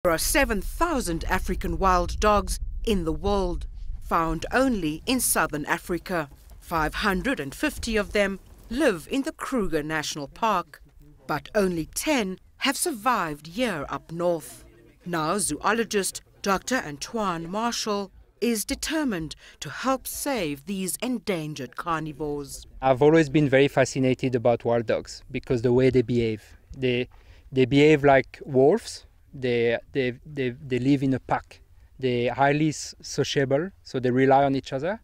There are 7,000 African wild dogs in the world, found only in southern Africa. 550 of them live in the Kruger National Park, but only 10 have survived here up north. Now zoologist Dr. Antoine Marshall is determined to help save these endangered carnivores. I've always been very fascinated about wild dogs because the way they behave. They behave like wolves. They live in a pack. They're highly sociable, so they rely on each other.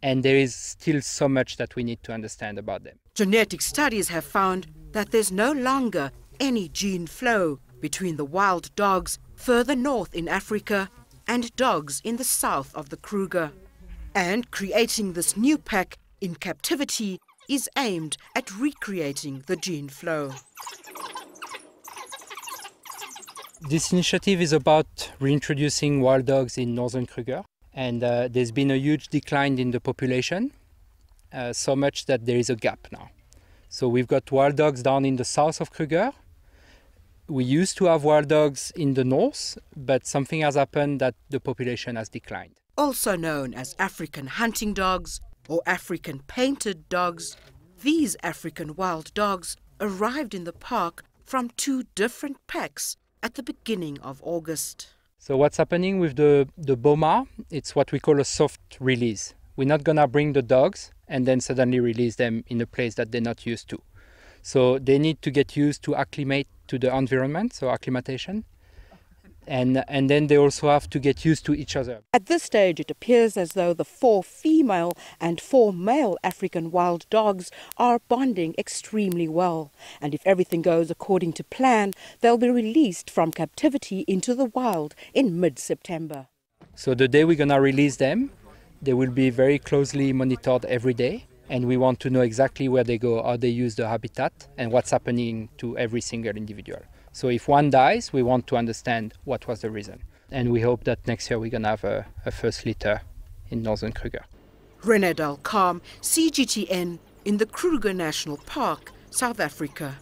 And there is still so much that we need to understand about them. Genetic studies have found that there's no longer any gene flow between the wild dogs further north in Africa and dogs in the south of the Kruger. And creating this new pack in captivity is aimed at recreating the gene flow. This initiative is about reintroducing wild dogs in northern Kruger. And there's been a huge decline in the population, so much that there is a gap now. So we've got wild dogs down in the south of Kruger. We used to have wild dogs in the north, but something has happened that the population has declined. Also known as African hunting dogs or African painted dogs, these African wild dogs arrived in the park from 2 different packs at the beginning of August. So what's happening with the boma, it's what we call a soft release. We're not going to bring the dogs and then suddenly release them in a place that they're not used to. So they need to get used to acclimate to the environment, so acclimatation. And then they also have to get used to each other. At this stage, it appears as though the 4 female and 4 male African wild dogs are bonding extremely well. And if everything goes according to plan, they'll be released from captivity into the wild in mid-September. So the day we're going to release them, they will be very closely monitored every day. And we want to know exactly where they go, how they use the habitat, and what's happening to every single individual. So if one dies, we want to understand what was the reason. And we hope that next year we're going to have a first litter in northern Kruger. Rene, Carme, CGTN in the Kruger National Park, South Africa.